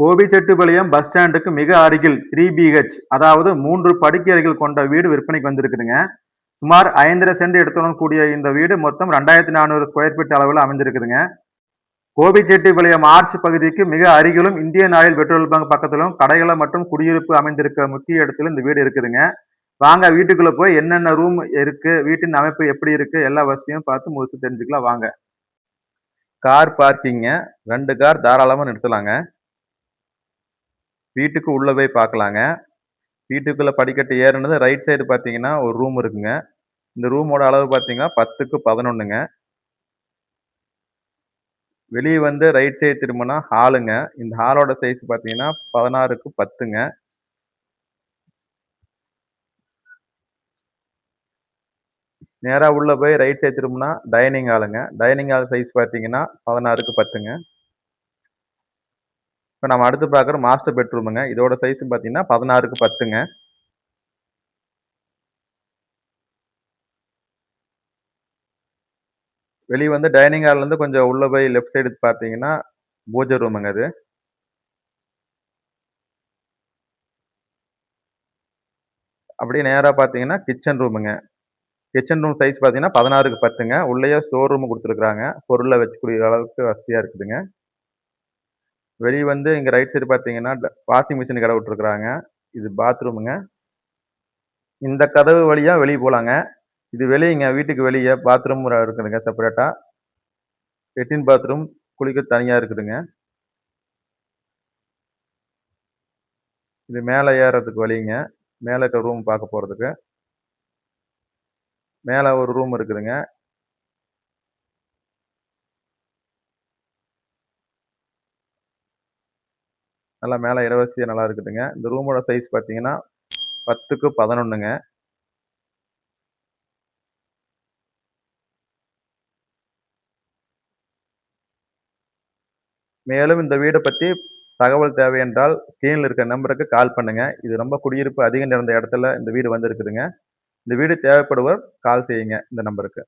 Gobichettipalayam bus ஸ்டாண்டுக்கு மிக அருகில் 3 BH அதாவது 3 படுக்கையறைகள் கொண்ட வீடு விற்பனைக்கு வந்திருக்குதுங்க. சுமார் 5.5 சென்ட் எடுத்துடன் கூடிய இந்த வீடு மொத்தம் 2400 ஸ்கொயர் ஃபீட் அளவில் அமைஞ்சிருக்குதுங்க. கோபிச்செட்டிப்பாளையம் ஆர்ச் பகுதிக்கு மிக அருகிலும் இந்தியன் ஆயில் பெட்ரோல் பங்க் பக்கத்திலும் கடைகளை மற்றும் குடியிருப்பு அமைந்திருக்க முக்கிய இடத்துல இந்த வீடு இருக்குதுங்க. வாங்க வீட்டுக்குள்ள போய் என்னென்ன ரூம் இருக்கு, வீட்டின் அமைப்பு எப்படி இருக்கு, எல்லா வசதியும் பார்த்து முடிச்சு தெரிஞ்சுக்கலாம் வாங்க. கார் பார்க்கிங்க 2 கார் தாராளமா நிறுத்தலாங்க. வீட்டுக்கு உள்ள போய் பார்க்கலாங்க. வீட்டுக்குள்ள படிக்கட்டு ஏறுனது ரைட் சைடு பார்த்தீங்கன்னா, ஒரு ரூம் இருக்குங்க. இந்த ரூமோட அளவு பார்த்தீங்கன்னா 10க்கு 11ங்க. வெளிய வந்து ரைட் சைடு திரும்புனா ஹாலுங்க. இந்த ஹாலோட சைஸ் பார்த்தீங்கன்னா 16க்கு 10ங்க. நேரா உள்ள போய் ரைட் சைடு திரும்புனா டைனிங் ஹாலுங்க. டைனிங் ஹால் சைஸ் பார்த்தீங்கன்னா 16க்கு 10ங்க. இப்ப நம்ம அடுத்து பார்க்குற மாஸ்டர் பெட்ரூமுங்க. இதோட சைஸ் பார்த்தீங்கன்னா 16க்கு 10ங்க. வெளிய வந்து டைனிங் ஹால்லேருந்து கொஞ்சம் உள்ள போய் லெஃப்ட் சைடு பார்த்தீங்கன்னா, பூஜை ரூமுங்க அது. அப்படியே நேரா பார்த்தீங்கன்னா, கிச்சன் ரூமுங்க. கிச்சன் ரூம் சைஸ் பார்த்தீங்கன்னா 16க்கு 10ங்க. உள்ளேயே ஸ்டோர் ரூம் குடுத்துருக்காங்க. பொருள வச்சுக்கூடிய அளவுக்கு வசதியா இருக்குதுங்க. வெளிய வந்து இங்க ரைட் சைடு பார்த்தீங்கன்னா, வாஷிங் மிஷின் கடை விட்டுருக்காங்க. இது பாத்ரூமுங்க. இந்த கதவு வழியா வெளிய போலாங்க. இது வெளியங்க. வீட்டுக்கு வெளிய பாத்ரூம் இருக்குதுங்க செப்பரேட்டா. லெட்டின் பாத்ரூம் குளிக்க தனியா இருக்குதுங்க. இது மேல ஏறுறதுக்கு வழிங்க. மேல இருக்க ரூம் பார்க்க போறதுக்கு. மேல ஒரு ரூம் இருக்குதுங்க. நல்லா மேல இடவசதி நல்லா இருக்குதுங்க. இந்த ரூமோட சைஸ் பார்த்தீங்கன்னா 10க்கு 11ங்க. மேலும் இந்த வீட பத்தி தகவல் தேவை என்றால் ஸ்க்ரீன்ல இருக்க நம்பருக்கு கால் பண்ணுங்க. இது ரொம்ப குடியிருப்பு அதிகம் நிறைந்த இடத்துல இந்த வீடு வந்திருக்குதுங்க. இந்த வீடு தேவைப்படுவோர் கால் செய்யுங்க இந்த நம்பருக்கு.